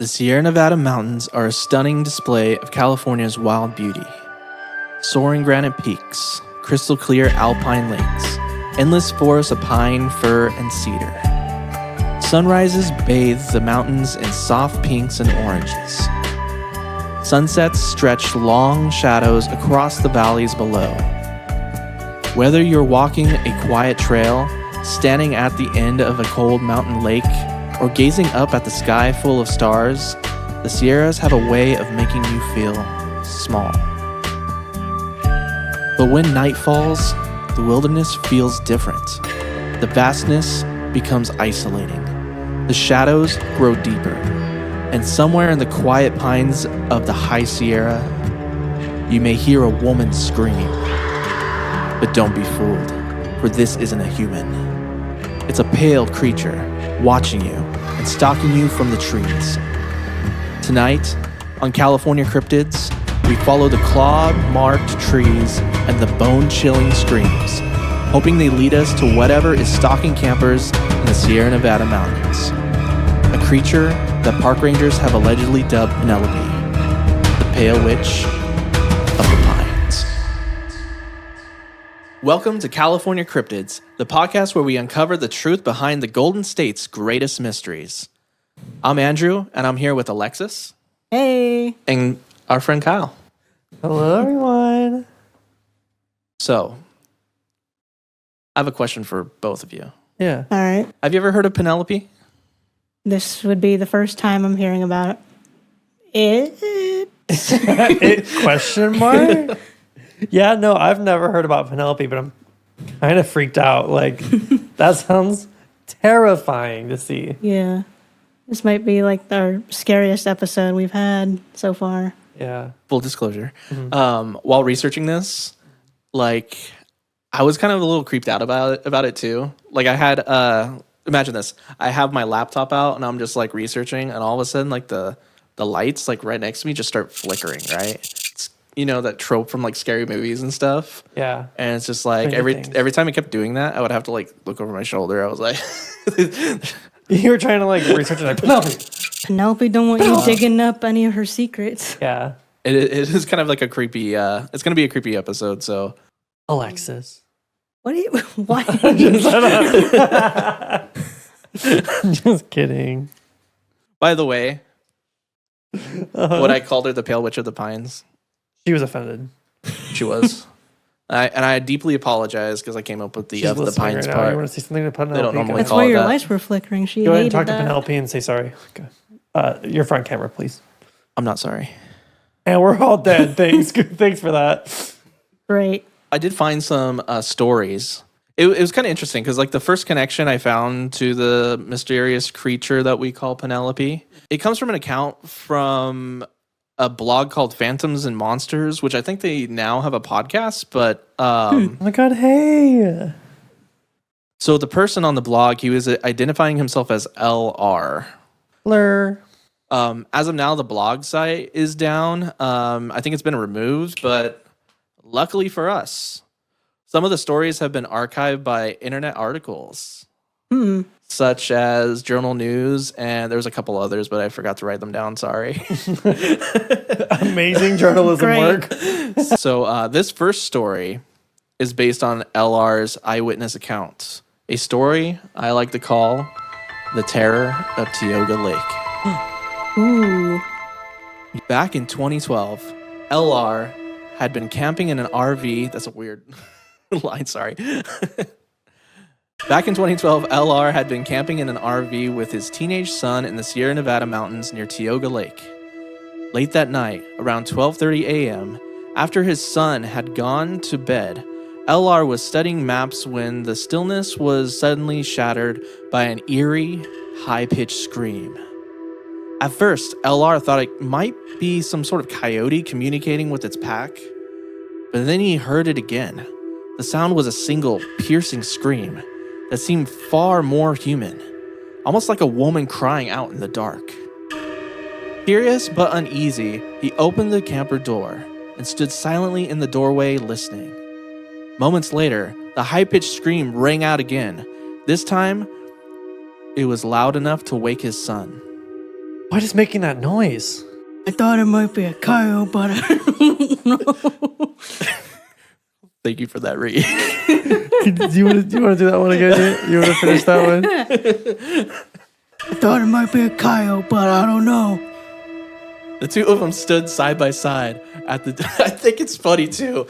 Sierra Nevada mountains are a stunning display of California's wild beauty. Soaring granite peaks, crystal clear alpine lakes, endless forests of pine, fir, and cedar. Sunrises bathe the mountains in soft pinks and oranges. Sunsets stretch long shadows across the valleys below. Whether you're walking a quiet trail, standing at the end of a cold mountain lake, or gazing up at the sky full of stars, the Sierras have a way of making you feel small. But when night falls, the wilderness feels different. The vastness becomes isolating. The shadows grow deeper. And somewhere in the quiet pines of the High Sierra, you may hear a woman scream. But don't be fooled, for this isn't a human. It's a pale creature watching you and stalking you from the trees. Tonight, on California Cryptids, we follow the claw-marked trees and the bone-chilling screams, hoping they lead us to whatever is stalking campers in the Sierra Nevada mountains. A creature that park rangers have allegedly dubbed Penelope, the pale witch of the pines. Welcome to California Cryptids, the podcast where we uncover the truth behind the Golden State's greatest mysteries. I'm Andrew, and I'm here with Alexis. Hey. And our friend Kyle. Hello, everyone. So, I have a question for both of you. Yeah. All right. Have you ever heard of Penelope? This would be the first time I'm hearing about it. Question mark? Yeah, no, I've never heard about Penelope, but I'm kind of freaked out. Like, that sounds terrifying to see. Yeah. This might be like our scariest episode we've had so far. Yeah. Full disclosure. While researching this, like, I was kind of a little creeped out about it too. Like, I had imagine this. I have my laptop out and I'm just like researching, and all of a sudden, like the lights like right next to me just start flickering, right? It's, you know, that trope from like scary movies and stuff. Yeah. And it's just like every time it kept doing that, I would have to like look over my shoulder. I was like You were trying to like research it like, Penelope don't want you digging up any of her secrets. Yeah. It is kind of like a creepy it's gonna be a creepy episode, so Alexis. What are you what? Just kidding. by the way, what I called her, the Pale Witch of the Pines. She was offended. She was. I deeply apologize because I came up with the She's of the listening pines right now. part. You want to say something to Penelope? They don't normally That's call why it your that. lights were flickering. She Go ahead and hated talk to that. Penelope and say sorry. Your front camera, please. I'm not sorry. And we're all dead. Thanks. Thanks for that. Great. I did find some stories. It was kind of interesting because, like, the first connection I found to the mysterious creature that we call Penelope, it comes from an account from a blog called Phantoms and Monsters, which I think they now have a podcast. But Oh my God, hey. so the person on the blog, he was identifying himself as LR. Blur. As of now, the blog site is down. I think it's been removed, but luckily for us, some of the stories have been archived by internet articles, such as Journal News, and there's a couple others, but I forgot to write them down. Sorry. Amazing journalism Great. work. So this first story is based on LR's eyewitness account, a story I like to call The Terror of Tioga Lake. Ooh. Back in 2012, LR had been camping in an RV. That's a weird line, sorry. Back in 2012, LR had been camping in an RV with his teenage son in the Sierra Nevada mountains near Tioga Lake. Late that night, around 12:30 a.m., after his son had gone to bed, LR was studying maps when the stillness was suddenly shattered by an eerie, high-pitched scream. At first, LR thought it might be some sort of coyote communicating with its pack, but then he heard it again. The sound was a single, piercing scream that seemed far more human, almost like a woman crying out in the dark. Curious but uneasy, he opened the camper door and stood silently in the doorway listening. Moments later, the high-pitched scream rang out again. This time, it was loud enough to wake his son. What is making that noise? I thought it might be a coyote, but I don't know. Thank you for that read. Do you want to do that one again? You want to finish that one? I thought it might be a coyote, but I don't know. The two of them stood side by side at the. I think it's funny too.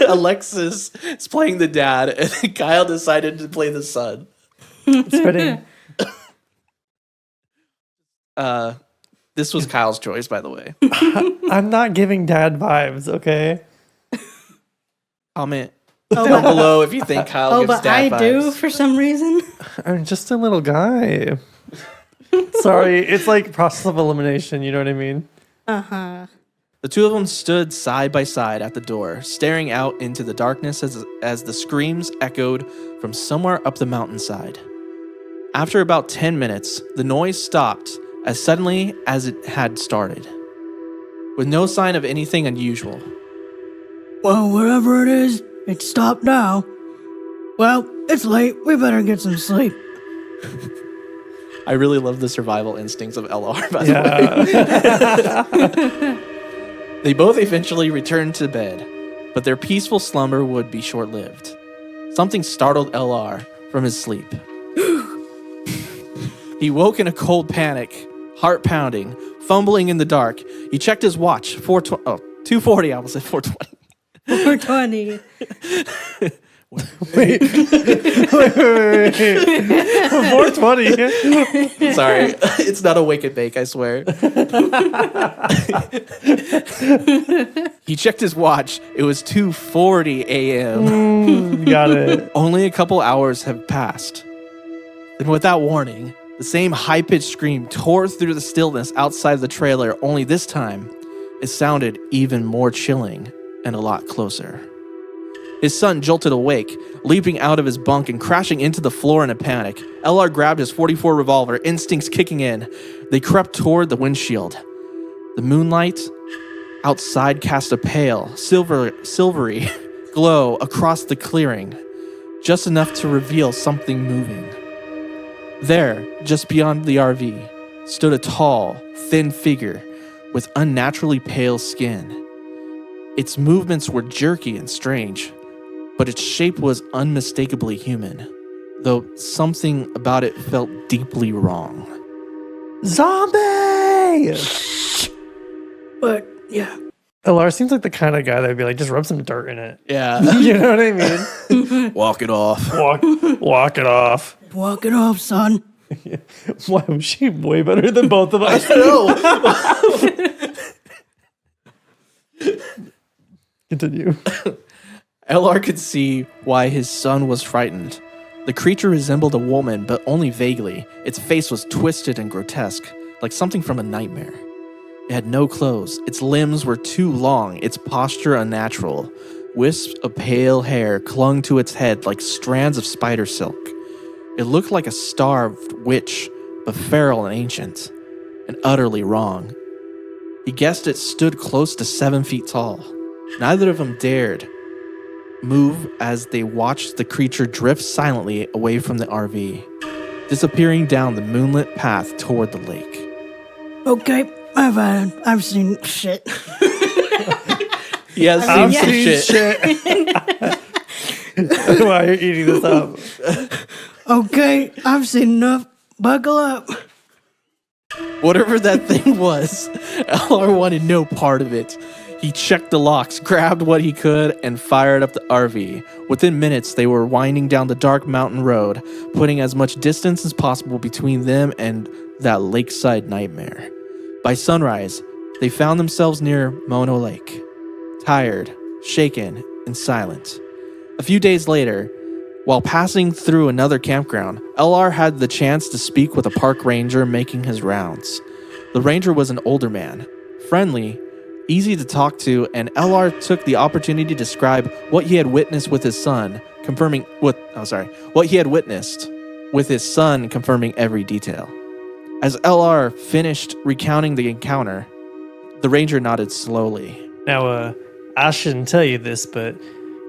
Alexis is playing the dad, and Kyle decided to play the son. It's fitting. This was Kyle's choice, by the way. I'm not giving dad vibes, okay? Comment down below if you think Kyle gives but dad I vibes. do for some reason. I'm just a little guy. Sorry, it's like process of elimination, you know what I mean? Uh-huh. The two of them stood side by side at the door, staring out into the darkness as the screams echoed from somewhere up the mountainside. After about 10 minutes, the noise stopped as suddenly as it had started, with no sign of anything unusual. Well, whatever it is, it stopped now. Well, it's late. We better get some sleep. I really love the survival instincts of LR, by the way. They both eventually returned to bed, but their peaceful slumber would be short-lived. Something startled LR from his sleep. He woke in a cold panic, heart pounding, fumbling in the dark. He checked his watch, 2:40, I almost said 4:20. 420. Wait. 420. Sorry, it's not a wake and bake, I swear. He checked his watch. It was 2:40 a.m. Got it. Only a couple hours have passed. And without warning, the same high-pitched scream tore through the stillness outside the trailer, only this time, it sounded even more chilling and a lot closer. His son jolted awake, leaping out of his bunk and crashing into the floor in a panic. LR grabbed his .44 revolver, instincts kicking in. They crept toward the windshield. The moonlight outside cast a pale, silvery glow across the clearing, just enough to reveal something moving. There, just beyond the RV, stood a tall, thin figure with unnaturally pale skin. Its movements were jerky and strange, but its shape was unmistakably human, though something about it felt deeply wrong. Zombie! But, yeah. LR seems like the kind of guy that would be like, just rub some dirt in it. Yeah. You know what I mean? Walk it off. Walk it off. Walk it off, son. Why was she way better than both of us? Continue. LR could see why his son was frightened. The creature resembled a woman, but only vaguely. Its face was twisted and grotesque, like something from a nightmare. It had no clothes. Its limbs were too long, its posture unnatural. Wisps of pale hair clung to its head like strands of spider silk. It looked like a starved witch, but feral and ancient, and utterly wrong. He guessed it stood close to 7 feet tall. Neither of them dared move as they watched the creature drift silently away from the RV, disappearing down the moonlit path toward the lake. Okay, I've seen shit. He has I've seen some seen shit. Why are you eating this up? Okay, I've seen enough. Buckle up. Whatever that thing was, LR wanted no part of it. He checked the locks, grabbed what he could, and fired up the RV. Within minutes, they were winding down the dark mountain road, putting as much distance as possible between them and that lakeside nightmare. By sunrise, they found themselves near Mono Lake, tired, shaken, and silent. A few days later, while passing through another campground, LR had the chance to speak with a park ranger making his rounds. The ranger was an older man, friendly, easy to talk to, and LR took the opportunity to describe what he had witnessed with his son, confirming every detail. As LR finished recounting the encounter, the ranger nodded slowly. Now, I shouldn't tell you this, but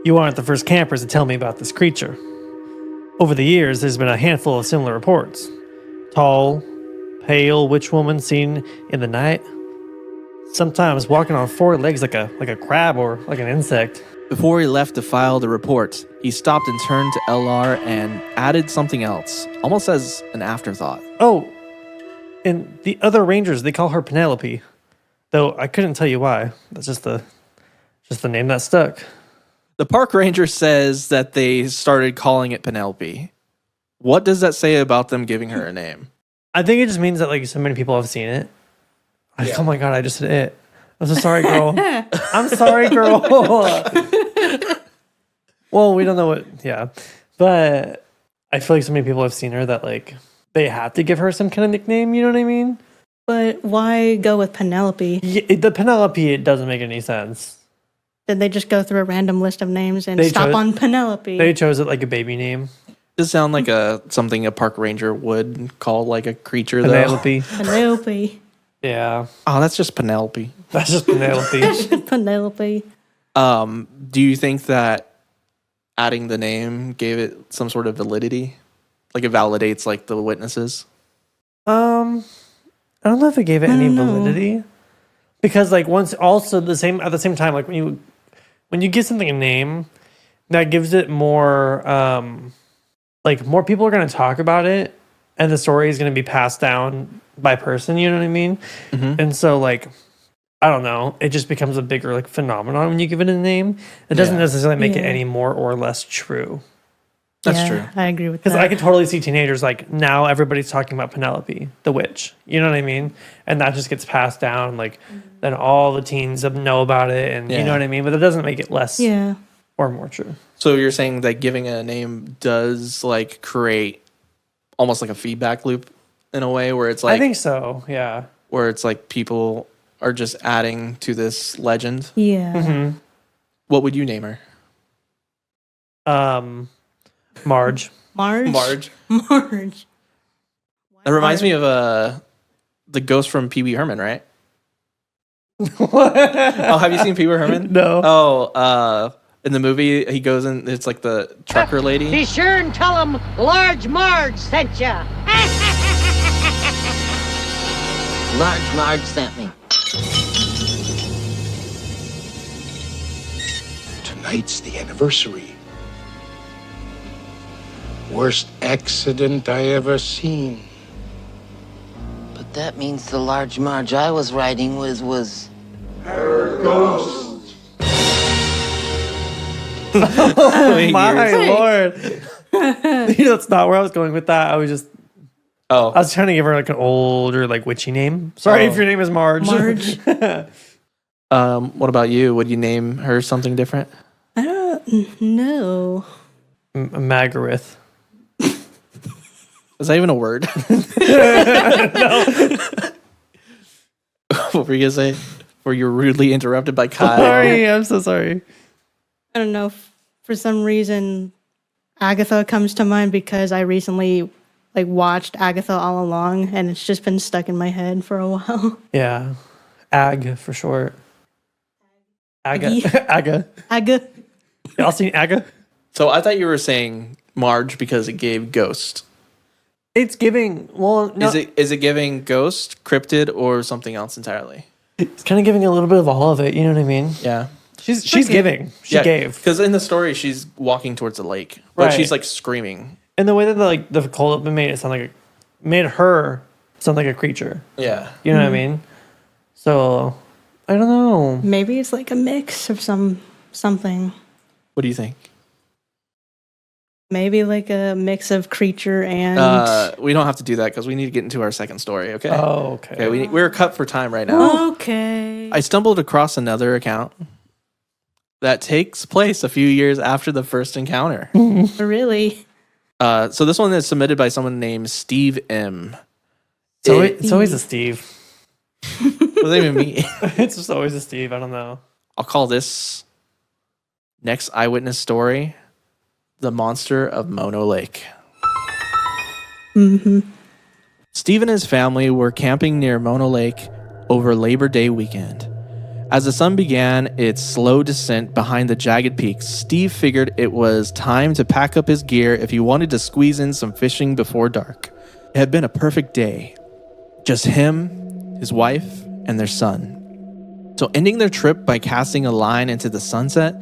you aren't the first campers to tell me about this creature. Over the years, there's been a handful of similar reports. Tall, pale witch woman seen in the night, sometimes walking on four legs like a crab or like an insect. Before he left to file the report, he stopped and turned to LR and added something else, almost as an afterthought. Oh, and the other rangers, they call her Penelope, though I couldn't tell you why. That's just the name that stuck. The park ranger says that they started calling it Penelope. What does that say about them giving her a name? I think it just means that like so many people have seen it. Like, oh my god, I just said it. I'm so sorry, girl. I'm sorry, girl. Well, we don't know what, yeah. But I feel like so many people have seen her that like they have to give her some kind of nickname, you know what I mean? But why go with Penelope? Yeah, the Penelope, it doesn't make any sense. Did they just go through a random list of names and They stop chose- on Penelope? They chose it like a baby name. Does it sound like something a park ranger would call like a creature, though? Penelope. Penelope. Yeah. Oh, that's just Penelope. That's just Penelope. Penelope. Do you think that adding the name gave it some sort of validity? Like it validates like the witnesses? I don't know if it gave it any don't know. validity. Because like once also at the same time, like when you give something a name, that gives it more like more people are gonna talk about it and the story is gonna be passed down by person, you know what I mean? Mm-hmm. And so like I don't know, it just becomes a bigger like phenomenon when you give it a name. It doesn't Yeah. necessarily make it Yeah. any more or less true. That's Yeah, true. I agree with Because that. I could totally see teenagers like now everybody's talking about Penelope, the witch. You know what I mean? And that just gets passed down. Like then all the teens know about it, and you Yeah. know what I mean. But it doesn't make it less yeah. or more true. So you're saying that giving it a name does like create almost like a feedback loop in a way where it's like I think so. Yeah. where it's like people are just adding to this legend. Yeah. Mm-hmm. What would you name her? Marge. Marge? Marge. Marge. That reminds me of the ghost from Pee Wee Herman, right? What? Oh, have you seen Pee Wee Herman? No. Oh, in the movie, he goes in. It's like the trucker lady. Be sure and tell them Large Marge sent ya. Large Marge sent me. Tonight's the anniversary. Worst accident I ever seen. But that means the Large Marge I was riding with was... Oh my lord. That's not where I was going with that. I was trying to give her like an older, like witchy name. Sorry if your name is Marge. Marge. What about you? Would you name her something different? I don't know. Magarith. Is that even a word? What were you gonna say? Were you rudely interrupted by Kyle? Sorry, I'm so sorry. I don't know. For some reason, Agatha comes to mind because I recently like watched Agatha all along, and it's just been stuck in my head for a while. Yeah. Ag for short. Aga. Aggie. Aga. Agatha. Y'all seen Aga? So I thought you were saying Marge because it gave ghost. It's giving, well, no, Is it giving ghost, cryptid, or something else entirely? it's kind of giving a little bit of all of it. You know what I mean? Yeah. She's Okay. giving. She gave. Because in the story, she's walking towards the lake, but Right. she's like screaming. And the way that the cold open made it sound like made her sound like a creature. Yeah. You know what I mean? So I don't know. Maybe it's like a mix of something. What do you think? Maybe like a mix of creature and. We don't have to do that because we need to get into our second story. Okay. Oh, okay. Okay. We're cut for time right now. Okay. I stumbled across another account that takes place a few years after the first encounter. Really? So this one is submitted by someone named Steve M. So it's always a Steve. What does that even mean? It's just always a Steve. I don't know. I'll call this next eyewitness story The Monster of Mono Lake. Steve and his family were camping near Mono Lake over Labor Day weekend. As the sun began its slow descent behind the jagged peaks, Steve figured it was time to pack up his gear if he wanted to squeeze in some fishing before dark. It had been a perfect day. Just him, his wife, and their son. So ending their trip by casting a line into the sunset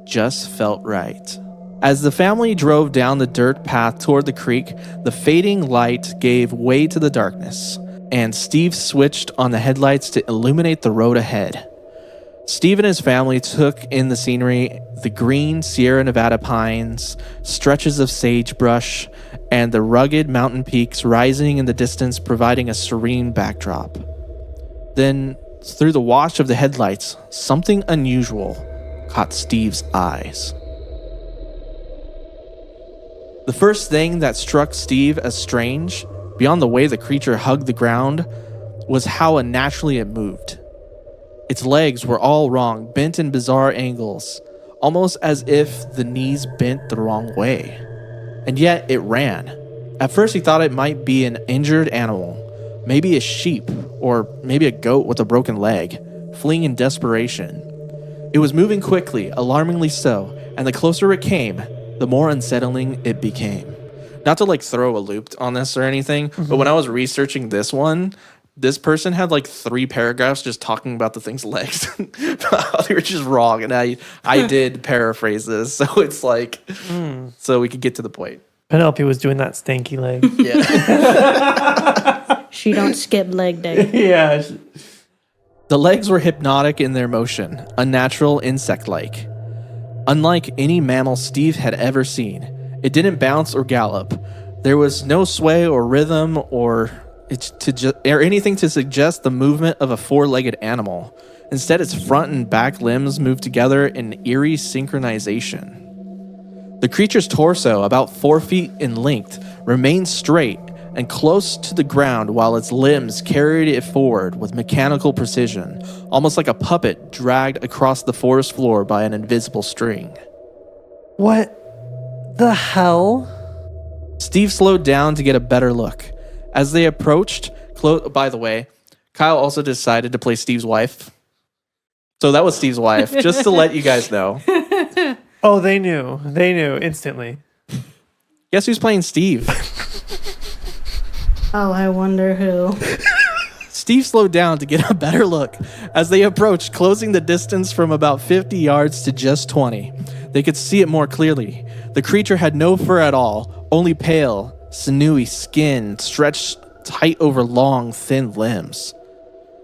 just felt right. As the family drove down the dirt path toward the creek, the fading light gave way to the darkness, and Steve switched on the headlights to illuminate the road ahead. Steve and his family took in the scenery, the green Sierra Nevada pines, stretches of sagebrush, and the rugged mountain peaks rising in the distance, providing a serene backdrop. Then, through the wash of the headlights, something unusual caught Steve's eyes. The first thing that struck Steve as strange, beyond the way the creature hugged the ground, was how unnaturally it moved. Its legs were all wrong, bent in bizarre angles, almost as if the knees bent the wrong way. And yet it ran. At first he thought it might be an injured animal, maybe a sheep, or maybe a goat with a broken leg, fleeing in desperation. It was moving quickly, alarmingly so, and the closer it came, the more unsettling it became. Not to throw a loop on this or anything, but when I was researching this one, this person had 3 paragraphs just talking about the thing's legs. They were just wrong, and I did paraphrase this, so it's so we could get to the point. Penelope was doing that stanky leg. Yeah. She don't skip leg day. Yeah. The legs were hypnotic in their motion, unnatural, insect-like. Unlike any mammal Steve had ever seen, it didn't bounce or gallop. There was no sway or rhythm or anything to suggest the movement of a 4-legged animal. Instead, its front and back limbs moved together in eerie synchronization. The creature's torso, about 4 feet in length, remained straight and close to the ground while its limbs carried it forward with mechanical precision, almost like a puppet dragged across the forest floor by an invisible string. What the hell? Steve slowed down to get a better look. As they approached, by the way, Kyle also decided to play Steve's wife. So that was Steve's wife, just to let you guys know. Oh, they knew. They knew instantly. Guess who's playing Steve? Oh, I wonder who. Steve slowed down to get a better look. As they approached, closing the distance from about 50 yards to just 20. They could see it more clearly. The creature had no fur at all, only pale, sinewy skin stretched tight over long, thin limbs.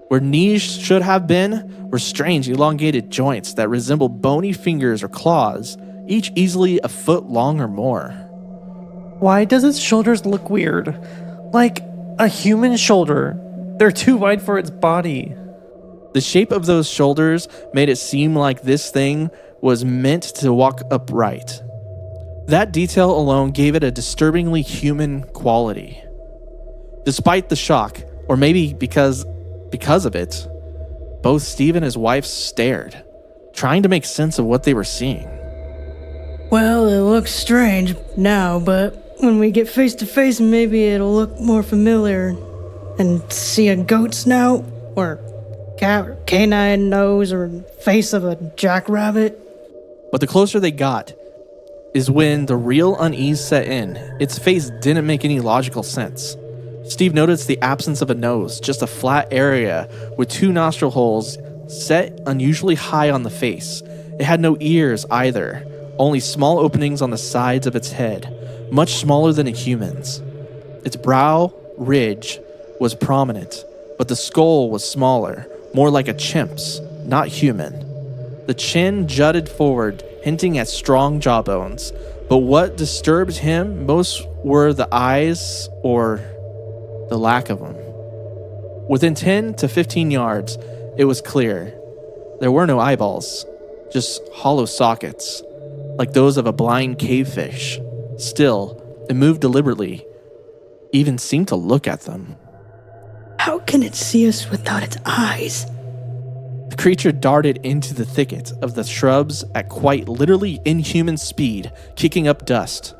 Where knees should have been were strange, elongated joints that resembled bony fingers or claws, each easily a foot long or more. Why does its shoulders look weird? Like a human shoulder. They're too wide for its body. The shape of those shoulders made it seem like this thing was meant to walk upright. That detail alone gave it a disturbingly human quality. Despite the shock, or maybe because of it, both Steve and his wife stared, trying to make sense of what they were seeing. Well, it looks strange now, but when we get face to face, maybe it'll look more familiar. And see a goat snout, or canine nose, or face of a jackrabbit. But the closer they got is when the real unease set in. Its face didn't make any logical sense. Steve noticed the absence of a nose, just a flat area with 2 nostril holes set unusually high on the face. It had no ears either, only small openings on the sides of its head, much smaller than a human's. Its brow ridge was prominent, but the skull was smaller, more like a chimp's, not human. The chin jutted forward, hinting at strong jawbones, but what disturbed him most were the eyes, or the lack of them. Within 10 to 15 yards, it was clear. There were no eyeballs, just hollow sockets, like those of a blind cavefish. Still, it moved deliberately, even seemed to look at them. How can it see us without its eyes? The creature darted into the thicket of the shrubs at quite literally inhuman speed, kicking up dust.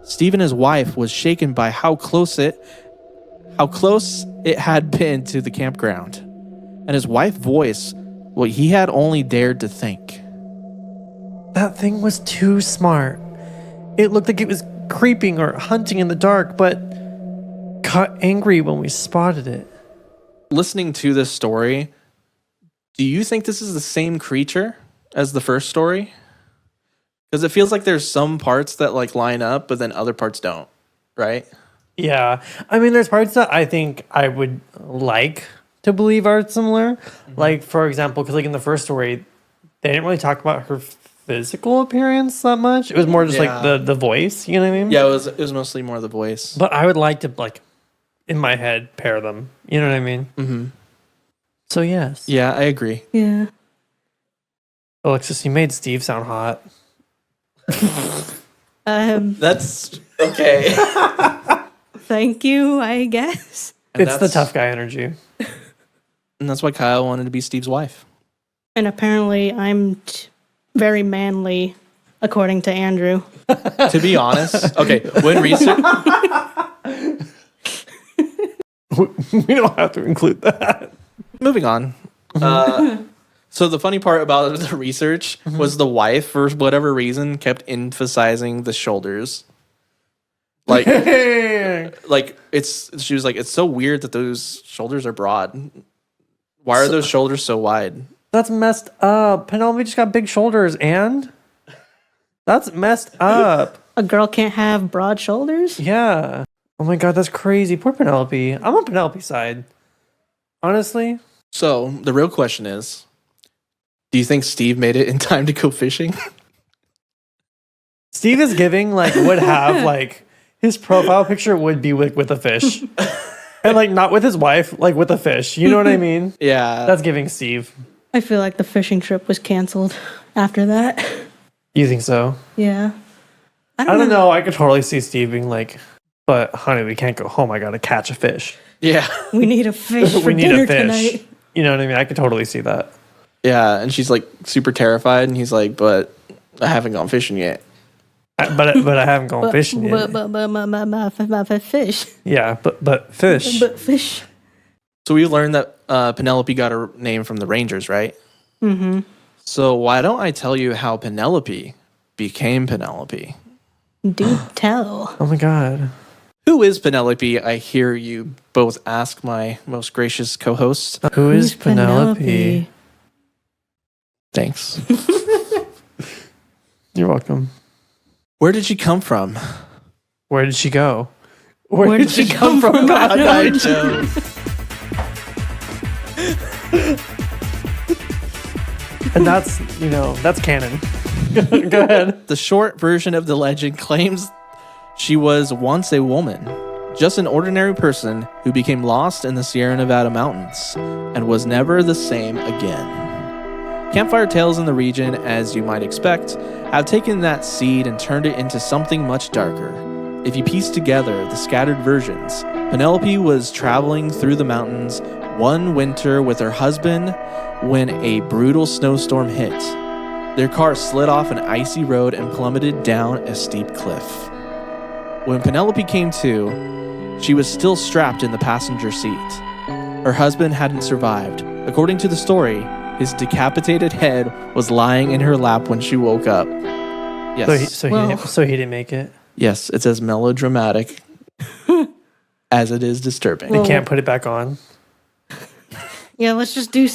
Steve and his wife was shaken by how close it had been to the campground, and his wife's voice, what he had only dared to think. That thing was too smart. It looked like it was creeping or hunting in the dark, but got angry when we spotted it. listening to this story, do you think this is the same creature as the first story? Because it feels like there's some parts that like line up, but then other parts don't, right? Yeah. I mean, there's parts that I think I would like to believe are similar. Mm-hmm. Like, for example, because like in the first story, they didn't really talk about her physical appearance that much. It was more just like the voice, you know what I mean? Yeah, it was mostly more the voice. But I would like to, like, in my head, pair them. You know what I mean? Mm-hmm. So, yes. Yeah, I agree. Yeah. Alexis, you made Steve sound hot. That's okay. Thank you, I guess. And It's the tough guy energy. And that's why Kyle wanted to be Steve's wife. And apparently, I'm very manly, according to Andrew. To be honest, okay, when research, We don't have to include that. moving on. So the funny part about the research was the wife, for whatever reason, kept emphasizing the shoulders. Like, she was like, it's so weird that those shoulders are broad. Why are those shoulders so wide? That's messed up. Penelope just got big shoulders, and that's messed up. A girl can't have broad shoulders? Yeah. Oh my god, that's crazy. Poor Penelope. I'm on Penelope's side. Honestly. So the real question is, do you think Steve made it in time to go fishing? Steve is giving, like, would have, like, his profile picture would be with a fish. And, like, not with his wife, like, with a fish. You know what I mean? Yeah. That's giving Steve. I feel like the fishing trip was canceled after that. You think so? Yeah. I don't know. I could totally see Steve being like, but honey, we can't go home. I gotta catch a fish. Yeah. We need a fish for We need dinner a fish. tonight. You know what I mean? I could totally see that. Yeah. And she's like super terrified. And he's like, but I haven't gone fishing yet. But I haven't gone fishing yet. But fish. Yeah, but fish. But fish. So we learned that Penelope got her name from the Rangers, right? Mm-hmm. So why don't I tell you how Penelope became Penelope? Do tell. Oh my god. Who is Penelope? I hear you both ask my most gracious co-host. Who is Penelope? Thanks. You're welcome. Where did she come from? Where did she go? Where did she come from? God, I don't. And that's, that's canon. Go ahead. The short version of the legend claims she was once a woman, just an ordinary person who became lost in the Sierra Nevada mountains and was never the same again. Campfire tales in the region, as you might expect, have taken that seed and turned it into something much darker. If you piece together the scattered versions, Penelope was traveling through the mountains one winter with her husband when a brutal snowstorm hit. Their car slid off an icy road and plummeted down a steep cliff. When Penelope came to, she was still strapped in the passenger seat. Her husband hadn't survived. According to the story, his decapitated head was lying in her lap when she woke up. Yes. So he didn't make it. Yes, it's as melodramatic as it is disturbing. They can't put it back on. Yeah, let's just do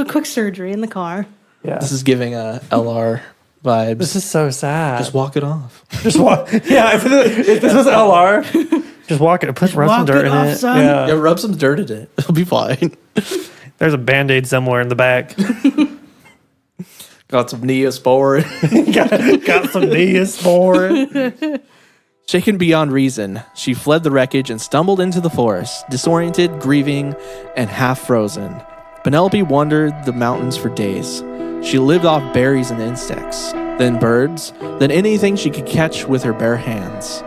a quick surgery in the car. Yeah. This is giving LR vibes. This is so sad. Just walk it off. Just walk. Yeah, if this was LR, just walk it. Rub some dirt in it. Son. Yeah, rub some dirt in it. It'll be fine. There's a Band-Aid somewhere in the back. Got some Neosporin. got some Neosporin. Shaken beyond reason, she fled the wreckage and stumbled into the forest, disoriented, grieving, and half frozen. Penelope wandered the mountains for days. She lived off berries and insects, then birds, then anything she could catch with her bare hands.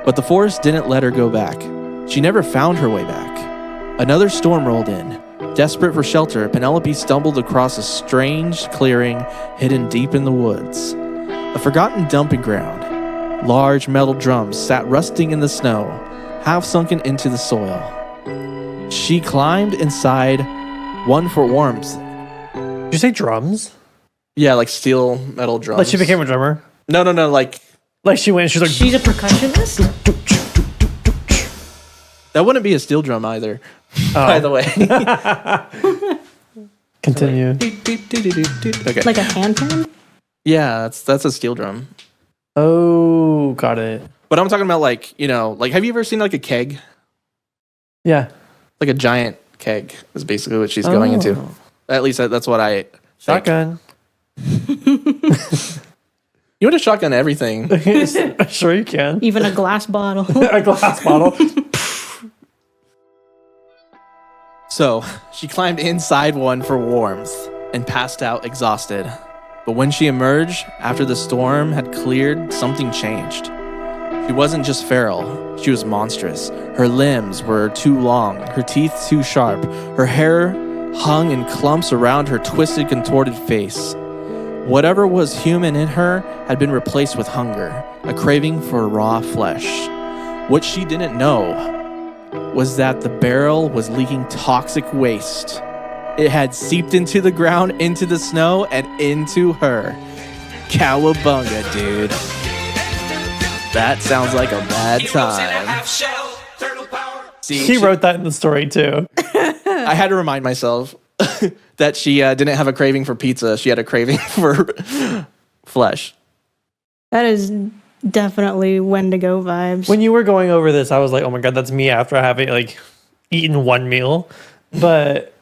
But the forest didn't let her go back. She never found her way back. Another storm rolled in. Desperate for shelter, Penelope stumbled across a strange clearing hidden deep in the woods. A forgotten dumping ground. Large metal drums sat rusting in the snow, half sunken into the soil. She climbed inside, one for warmth. Did you say drums? Yeah, like steel metal drums. Like she became a drummer? No, like she went, she's like... She's a percussionist? That wouldn't be a steel drum either, by the way. Continue. Okay. Like a hand pan? Yeah, that's a steel drum. Oh, got it. But I'm talking about like, like have you ever seen like a keg? Yeah. Like a giant keg is basically what she's going into. At least that's what I think. Shotgun. You want to shotgun everything. Sure you can. Even a glass bottle. A glass bottle. So she climbed inside one for warmth and passed out exhausted. But when she emerged after the storm had cleared, something changed. She wasn't just feral, she was monstrous. Her limbs were too long, her teeth too sharp, her hair hung in clumps around her twisted, contorted face. Whatever was human in her had been replaced with hunger, a craving for raw flesh. What she didn't know was that the barrel was leaking toxic waste. It had seeped into the ground, into the snow, and into her. Cowabunga, dude. That sounds like a bad time. See, He wrote that in the story too. I had to remind myself that she didn't have a craving for pizza. She had a craving for flesh. That is definitely Wendigo vibes. When you were going over this, I was like, oh my God, that's me after having like eaten one meal. But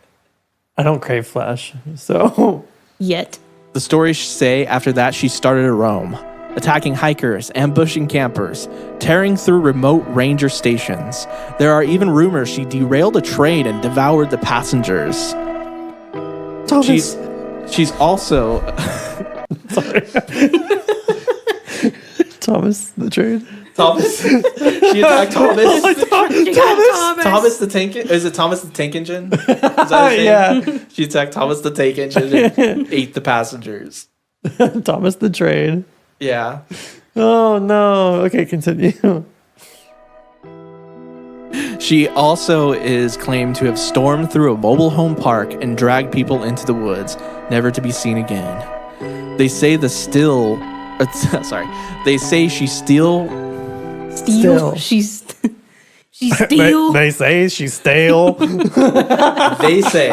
I don't crave flesh. So Yet. The stories say after that she started to roam, attacking hikers, ambushing campers, tearing through remote ranger stations. There are even rumors she derailed a train and devoured the passengers. Thomas. She's also Thomas the train. Thomas. She attacked Thomas. Thomas. Thomas the tank. Is it Thomas the tank engine? Is that his name? Yeah. She attacked Thomas the tank engine and ate the passengers. Thomas the train. Yeah. Oh no. Okay, continue. She also is claimed to have stormed through a mobile home park and dragged people into the woods, never to be seen again. They say They say she still. Still. She's steel. They say she's stale. They say.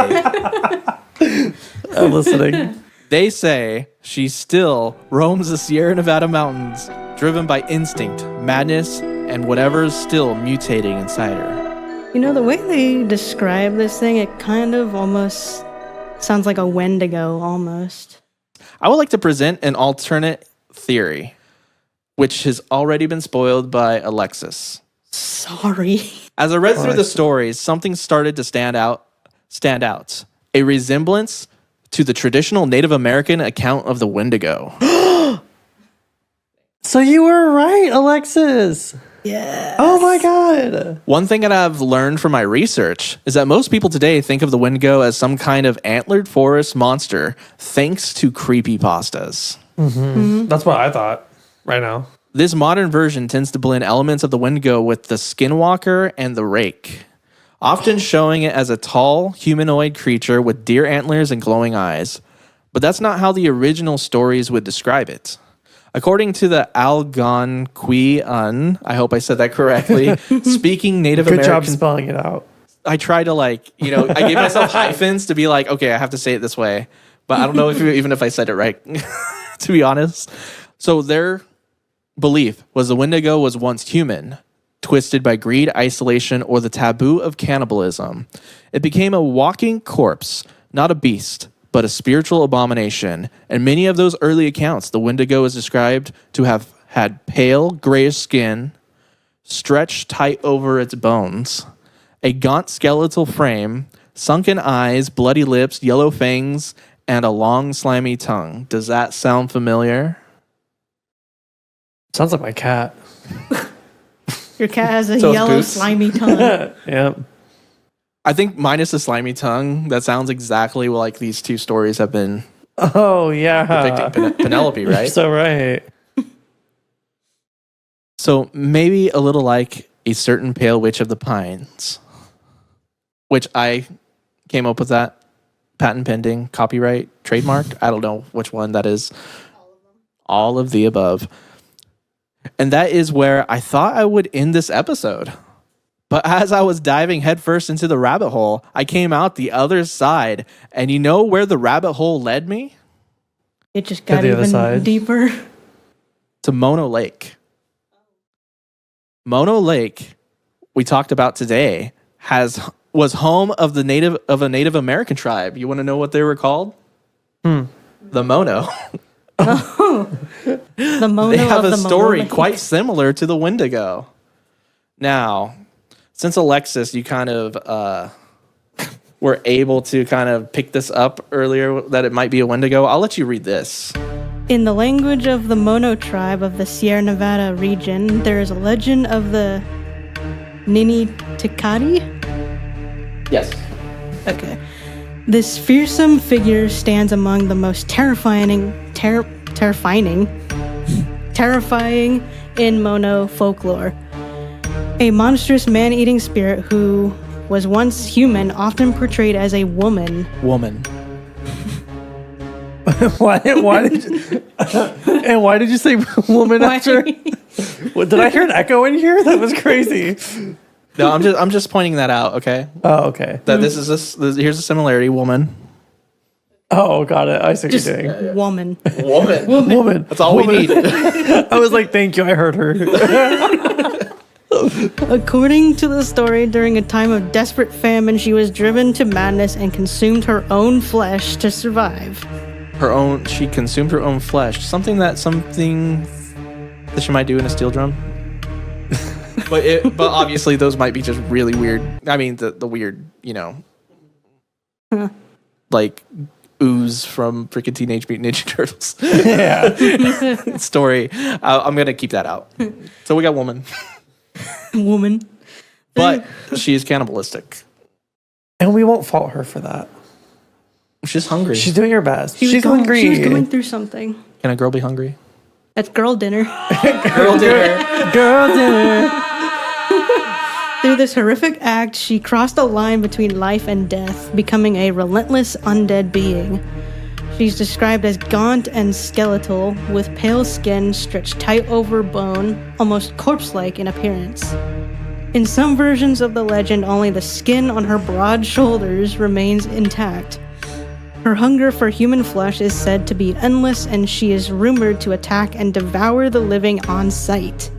I'm listening. They say she still roams the Sierra Nevada mountains, driven by instinct, madness, and whatever's still mutating inside her. The way they describe this thing, it kind of almost sounds like a Wendigo almost. I would like to present an alternate theory, which has already been spoiled by Alexis. Sorry. As I read through the stories, something started to stand out. A resemblance to the traditional Native American account of the Wendigo. So you were right, Alexis. Yeah. Oh my God. One thing that I've learned from my research is that most people today think of the Wendigo as some kind of antlered forest monster, thanks to creepypastas. That's what I thought right now. This modern version tends to blend elements of the Wendigo with the skinwalker and the rake, often showing it as a tall, humanoid creature with deer antlers and glowing eyes. But that's not how the original stories would describe it. According to the Algonquian, I hope I said that correctly, speaking Native Good American. job spelling it out. I try to I gave myself hyphens to be like, okay, I have to say it this way. But I don't know even if I said it right, to be honest. So their belief was the Wendigo was once human, twisted by greed, isolation, or the taboo of cannibalism. It became a walking corpse, not a beast, but a spiritual abomination. In many of those early accounts, the Wendigo is described to have had pale, grayish skin, stretched tight over its bones, a gaunt skeletal frame, sunken eyes, bloody lips, yellow fangs, and a long, slimy tongue. Does that sound familiar? Sounds like my cat. Your cat has a So it's yellow, Boots. slimy tongue. Yep. I think minus the slimy tongue, that sounds exactly like these two stories have been Oh yeah. depicting Penelope, You're right? so right. So maybe a little like a certain pale witch of the pines, which I came up with that patent pending, copyright, trademark. I don't know which one that is. All of the above. And that is where I thought I would end this episode. But as I was diving headfirst into the rabbit hole, I came out the other side. And you know where the rabbit hole led me? It just got the other even side. deeper. To Mono Lake. Mono Lake, we talked about today, was home of a Native American tribe. You want to know what they were called? The Mono. The Mono They have of a the story Mono Lake. quite similar to the Wendigo. Now, since Alexis, you kind of were able to kind of pick this up earlier that it might be a Wendigo, I'll let you read this. In the language of the Mono tribe of the Sierra Nevada region, there is a legend of the Ninitakati. Yes. Okay. This fearsome figure stands among the most terrifying in Mono folklore. A monstrous man-eating spirit who was once human, often portrayed as a woman. Why did you, and why did you say woman after? What, did I hear an echo in here? That was crazy. No, I'm just pointing that out, okay? Oh, okay. That here's a similarity, woman. Oh, got it. I see what Just you're saying. woman. Woman. That's all we need. I was like, thank you. I heard her. According to the story, during a time of desperate famine, she was driven to madness and consumed her own flesh to survive. She consumed her own flesh. Something that she might do in a steel drum. But obviously those might be just really weird. I mean, the weird, like ooze from freaking Teenage Mutant Ninja Turtles. Yeah. Story. I'm gonna keep that out. So we got woman, but she is cannibalistic. And we won't fault her for that. She's hungry. She's doing her best. She She's was hungry. She was going through something. Can a girl be hungry? That's girl dinner. Girl dinner. Girl dinner. Through this horrific act, she crossed a line between life and death, becoming a relentless undead being. She's described as gaunt and skeletal, with pale skin stretched tight over bone, almost corpse-like in appearance. In some versions of the legend, only the skin on her broad shoulders remains intact. Her hunger for human flesh is said to be endless, and she is rumored to attack and devour the living on sight.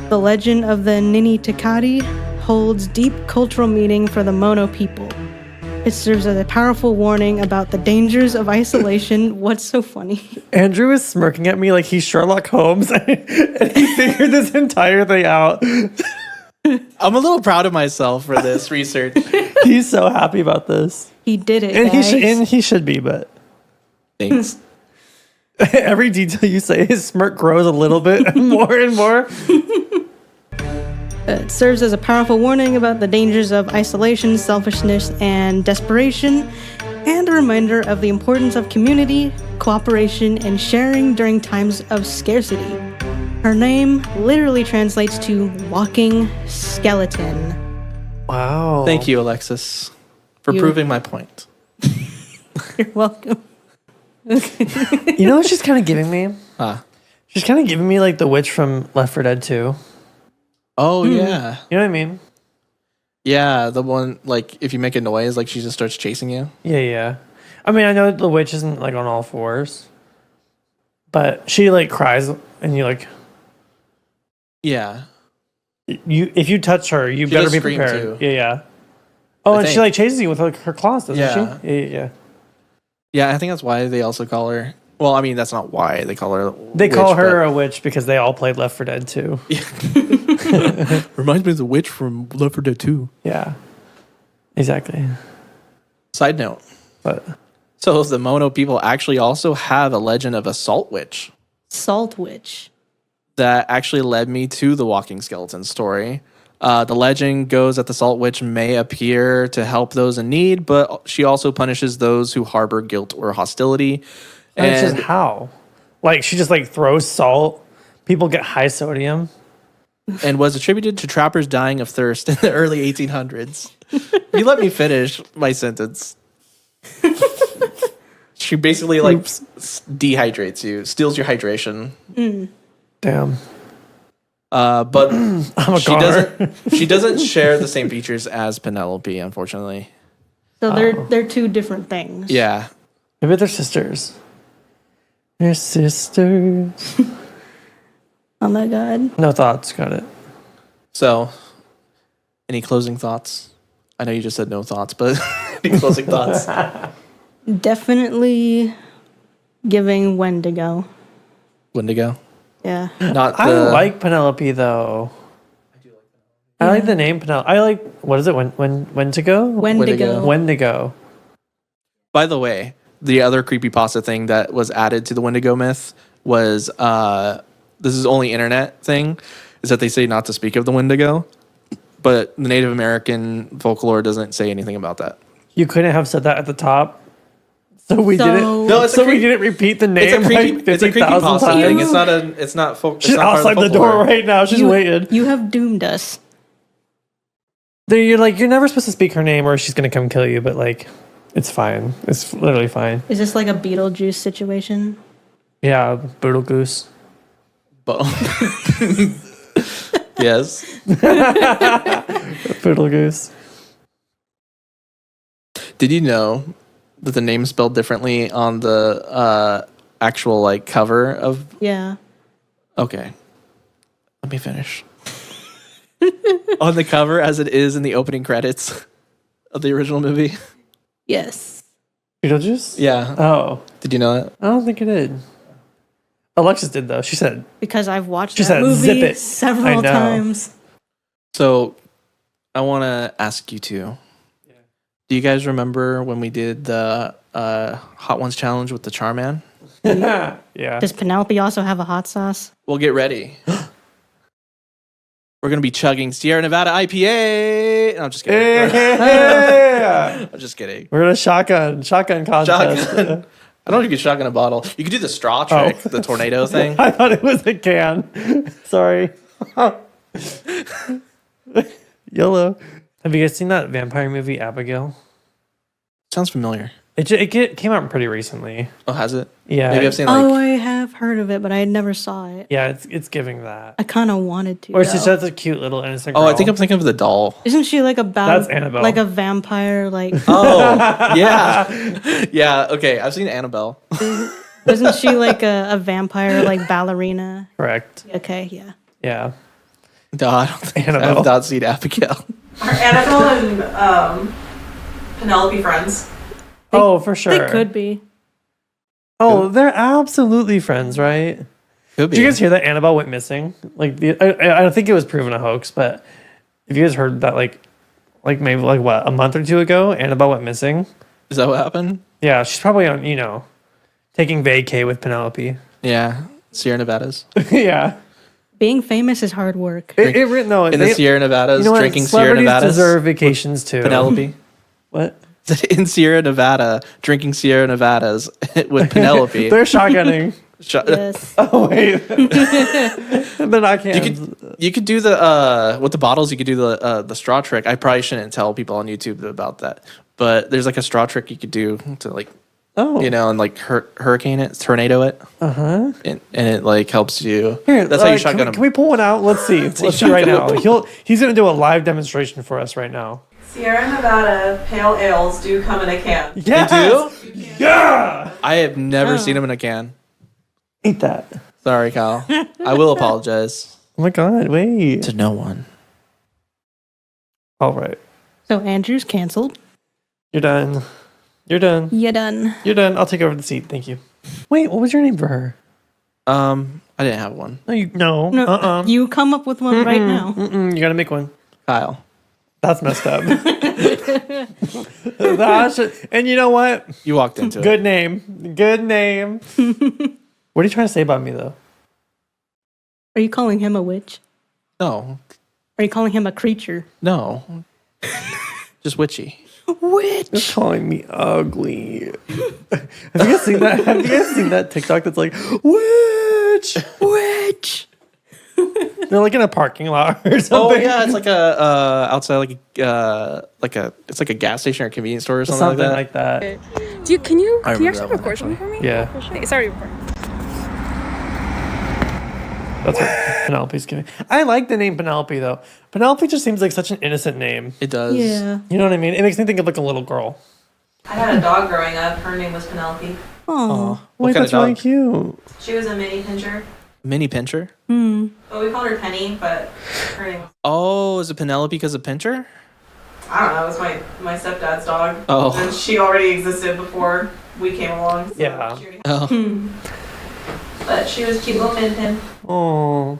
The legend of the Ninitakati holds deep cultural meaning for the Mono people. It serves as a powerful warning about the dangers of isolation. What's so funny? Andrew is smirking at me like he's Sherlock Holmes and he figured this entire thing out. I'm a little proud of myself for this research. He's so happy about this. He did it, And guys. he should be, but Thanks. every detail you say, his smirk grows a little bit more and more. It serves as a powerful warning about the dangers of isolation, selfishness, and desperation, and a reminder of the importance of community, cooperation, and sharing during times of scarcity. Her name literally translates to walking skeleton. Wow. Thank you, Alexis, for proving my point. You're welcome. You know what she's kind of giving me? She's kind of giving me like the witch from Left 4 Dead 2. Oh, yeah. You know what I mean? Yeah, the one, like, if you make a noise, like, she just starts chasing you. Yeah. I mean, I know the witch isn't like on all fours, but she like cries and you like... Yeah. If you touch her, you She better does be scream, prepared. too. Yeah. Oh, I and she think. like chases you with like her claws, doesn't Yeah. she? Yeah. Yeah, I think that's why they also call her... Well, I mean, that's not why they call her They witch, call her a witch because they all played Left 4 Dead 2. Reminds me of the witch from Left 4 Dead 2. Yeah. Exactly. Side note. But So the Mono people actually also have a legend of a salt witch Salt witch. that actually led me to the walking skeleton story. The legend goes that the salt witch may appear to help those in need, but she also punishes those who harbor guilt or hostility. and it's And just how? Like she just like throws salt. People get high sodium. and was attributed to trappers dying of thirst in the early 1800s. You let me finish my sentence. She basically like dehydrates you, steals your hydration. Damn. But I'm a she goner. doesn't share the same features as Penelope, unfortunately. So they're two different things. Yeah. Maybe they're sisters. They're sisters. Oh my god. No thoughts. Got it. So, any closing thoughts? I know you just said no thoughts, but any closing thoughts? Definitely giving Wendigo. Wendigo? Yeah. Not the... I like Penelope though. I like the name Penelope. I like, what is it? Wendigo? Wendigo. Wendigo. By the way, the other creepypasta thing that was added to the Wendigo myth was, this is only internet thing, is that they say not to speak of the Wendigo, but the Native American folklore doesn't say anything about that. You couldn't have said that at the top. So we didn't. No, it's we didn't repeat the name like 50,000 times. thing. It's not She's outside the door right now. She's waiting. You have doomed us. You're like, you're never supposed to speak her name or she's gonna come kill you. But like, it's fine. It's literally fine. Is this like a Beetlejuice situation? Yeah, Boodle Goose. Yes. Boodle Goose. Did you know that the name's spelled differently on the actual like cover of? Yeah. Okay. Let me finish. On the cover as it is in the opening credits of the original movie. Yes. Beetlejuice? Yeah. Oh. Did you know that? I don't think it did. Alexis did though. She said. Because I've watched She that said, movie "Zip it." I several know. times. So I want to ask you two. Do you guys remember when we did the Hot Ones challenge with the Charman? Yeah. Does Penelope also have a hot sauce? Well, get ready. We're going to be chugging Sierra Nevada IPA. No, I'm just kidding. Yeah. I'm just kidding. We're in a shotgun contest. Shotgun. I don't know if you could shotgun a bottle. You could do the straw trick, the tornado thing. I thought it was a can. Sorry. YOLO. Have you guys seen that vampire movie, Abigail? Sounds familiar. It came out pretty recently. Oh, has it? Yeah. Maybe I've seen like... Oh, I have heard of it, but I never saw it. Yeah, it's giving that. I kind of wanted to. Or it's just though. that's a cute little innocent girl. Oh, I think I'm thinking of the doll. Isn't she like a That's Annabelle. like a vampire? Like Oh, yeah. Yeah, okay. I've seen Annabelle. isn't she like a vampire like ballerina? Correct. Okay, yeah. Yeah. No, I don't think Annabelle. I have not seen Abigail. Are Annabelle and Penelope friends? Oh, for sure. They could be. Oh, they're absolutely friends, right? Could be. Did you guys hear that Annabelle went missing? Like, I don't think it was proven a hoax, but if you guys heard that, like maybe like what, a month or two ago, Annabelle went missing. Is that what happened? Yeah, she's probably on, taking vacay with Penelope. Yeah. Sierra Nevadas. Yeah. Being famous is hard work. In the Sierra Nevadas, you know what? drinking Sierra Celebrities Nevadas. deserve vacations too. Penelope. What? In Sierra Nevada, drinking Sierra Nevadas with Penelope. They're shotgunning. Yes. Oh wait, they're not cans. You could do the with the bottles. You could do the straw trick. I probably shouldn't tell people on YouTube about that, but there's like a straw trick you could do to like, and like hurricane it, tornado it. And it like helps you. Here, that's how you shotgun them. Can we pull one out? Let's see. Let's see right now. He's gonna do a live demonstration for us right now. Sierra Nevada pale ales do come in a can. Yes! They do? Yeah! I have never seen them in a can. Eat that. Sorry, Kyle. I will apologize Oh my god, wait. to no one. All right. So Andrew's canceled. You're done. You're done. You done. You're done. I'll take over the seat. Thank you. Wait, what was your name for her? I didn't have one. No. No, you come up with one right now. You gotta make one. Kyle. That's messed up. And you know what? You walked into it. Good name. Good name. What are you trying to say about me, though? Are you calling him a witch? No. Are you calling him a creature? No. Just witchy. Witch. You're calling me ugly. Have you guys seen that? Have you guys seen that TikTok that's like, witch? Witch. They're like in a parking lot or something. Oh yeah, it's like a outside it's like a gas station or a convenience store or something like that. Can you remember actually that one, record something for me? Yeah. Hey, sorry. That's right. Penelope's giving. I like the name Penelope though. Penelope just seems like such an innocent name. It does. Yeah. You know what I mean? It makes me think of like a little girl. I had a dog growing up. Her name was Penelope. Oh. What Wait, kind that's of really dog? cute. She was a mini pincher. Mini Pincher? Hmm. Well, we called her Penny, but her name was... Oh, is it Penelope because of Pincher? I don't know. It was my stepdad's dog. Oh. And she already existed before we came along. So Yeah. she already Oh. But she was a cute little pin. Oh.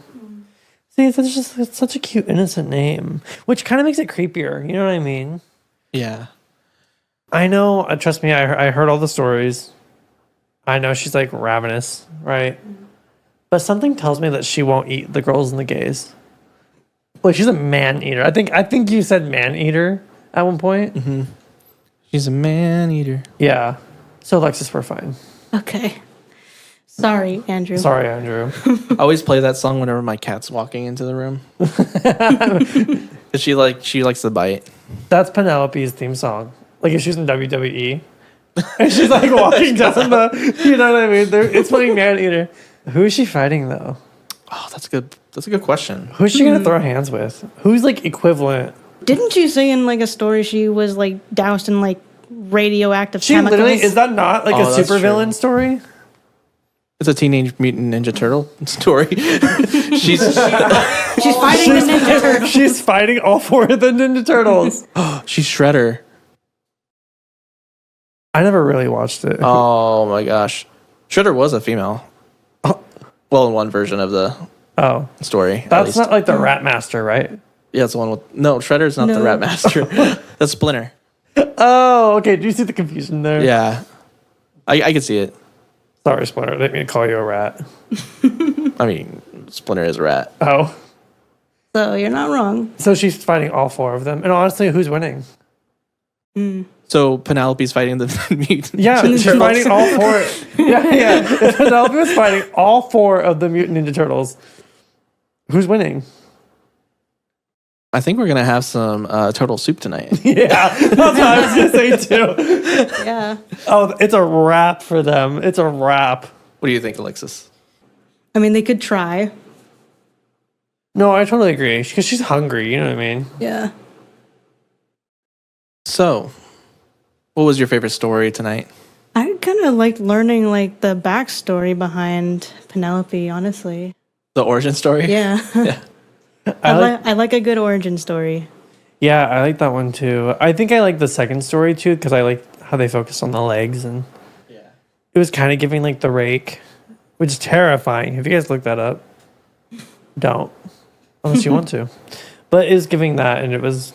See, it's such a cute, innocent name, which kind of makes it creepier. You know what I mean? Yeah. I know. Trust me, I heard all the stories. I know she's like ravenous, right? But something tells me that she won't eat the girls and the gays. Like she's a man eater. I think you said man eater at one point. Mm-hmm. She's a man eater. Yeah. So Alexis, we're fine. Okay. Sorry, Andrew. Sorry, Andrew. I always play that song whenever my cat's walking into the room. 'Cause she likes to bite. That's Penelope's theme song. Like if she's in WWE and she's like walking down the, you know what I mean? It's playing man eater. Who is she fighting though? Oh, that's good. That's a good question. Who's she gonna throw hands with? Who's like equivalent? Didn't you say in like a story she was like doused in like radioactive She chemicals? literally is that not like Oh, a that's supervillain true. story? It's a Teenage Mutant Ninja Turtle story. she's She's fighting the Ninja Turtle. She's fighting all four of the Ninja Turtles. she's Shredder. I never really watched it. Oh my gosh, Shredder was a female. Well, in one version of the Oh, story. at that's least. not like the Rat Master, right? Yeah, it's the one with no. Shredder's not the No. Rat Master. That's Splinter. Oh, okay. Do you see the confusion there? Yeah, I can see it. Sorry, Splinter. I didn't mean to call you a rat. I mean, Splinter is a rat. Oh, So you're not wrong. so she's fighting all four of them. And honestly, who's winning? So Penelope's fighting the mutant. Yeah, Ninja she's Turtles. fighting all four. Yeah. If Penelope was fighting all four of the Mutant Ninja Turtles, who's winning? I think we're gonna have some turtle soup tonight. Yeah, that's what I was gonna say too. Yeah. Oh, it's a wrap for them. It's a wrap. What do you think, Alexis? I mean, they could try. No, I totally agree. Because she's hungry. You know what I mean? Yeah. So, what was your favorite story tonight? I kind of liked learning like the backstory behind Penelope, honestly. The origin story? Yeah. Yeah. I like a good origin story. Yeah, I like that one too. I think I like the second story too because I like how they focused on the legs and it was kind of giving like the rake, which is terrifying. If you guys look that up, don't unless you want to. But it was giving that, and it was.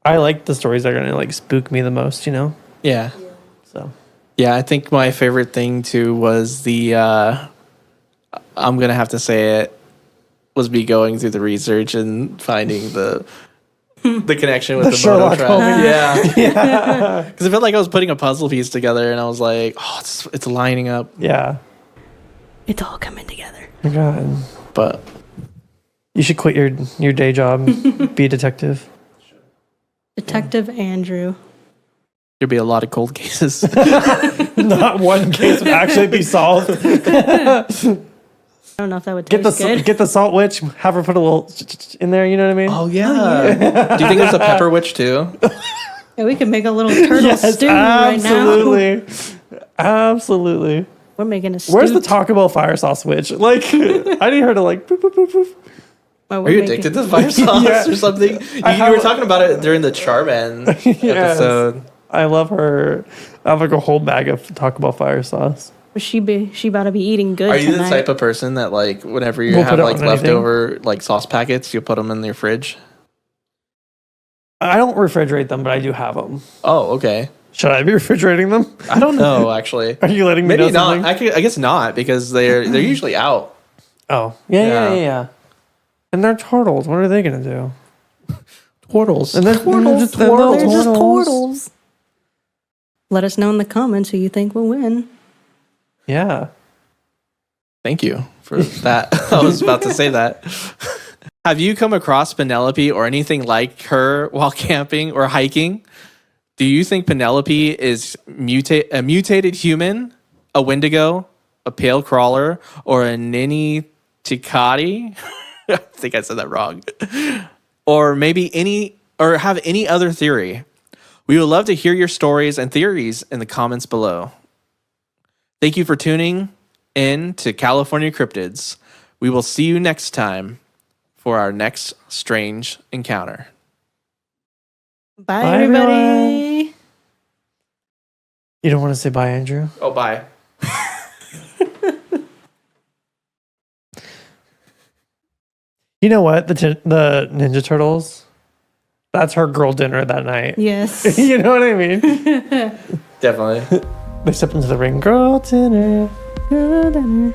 I like the stories that are gonna like spook me the most, you know. Yeah. So Yeah, I think my favorite thing too was the. I'm gonna have to say it. Was me going through the research and finding the connection with the moto Sherlock trap. Holmes. Yeah, because I felt like I was putting a puzzle piece together, and I was like, "Oh, it's lining up." yeah, It's all coming together. oh my God, But you should quit your day job, be a detective. Detective Andrew. there'd be a lot of cold cases. Not one case would actually be solved. I don't know if that would Get taste good. the salt witch. Have her put a little in there. You know what I mean? Oh yeah. Do you think there's a pepper witch too? Yeah, we could make a little turtle stew right now. absolutely, absolutely. We're making a stew. Where's the Taco Bell fire sauce witch? Like, I need her to like. Boop, boop, boop, boop. Well, Are we're you making- addicted to fire sauce Yeah. or something? You were talking about it during the Charman episode. I love her. I have like a whole bag of Taco Bell fire sauce. She about to be eating good Are you tonight. the type of person that like whenever you We'll have put it like on anything. leftover like sauce packets, you put them in your fridge? I don't refrigerate them, but I do have them. Oh, okay. Should I be refrigerating them? I don't know actually. Are you letting me Maybe know not. something? I guess not because they're usually out. Oh, yeah. Yeah. And they're turtles. What are they gonna do? Turtles. And they're Turtles. they're They're just turtles. turtles. Let us know in the comments who you think will win. Yeah. Thank you for that. I was about to say that. Have you come across Penelope or anything like her while camping or hiking? Do you think Penelope is a mutated human, a Wendigo, a pale crawler, or a Ninitakati? Ninitakati. I think I said that wrong. Or maybe have any other theory. We would love to hear your stories and theories in the comments below. Thank you for tuning in to California Cryptids. We will see you next time for our next strange encounter. Bye everybody. everyone. You don't want to say bye, Andrew? Oh, bye. You know what? The Ninja Turtles, that's her girl dinner that night. Yes. You know what I mean? Definitely. They step into the ring. Girl dinner. Girl dinner.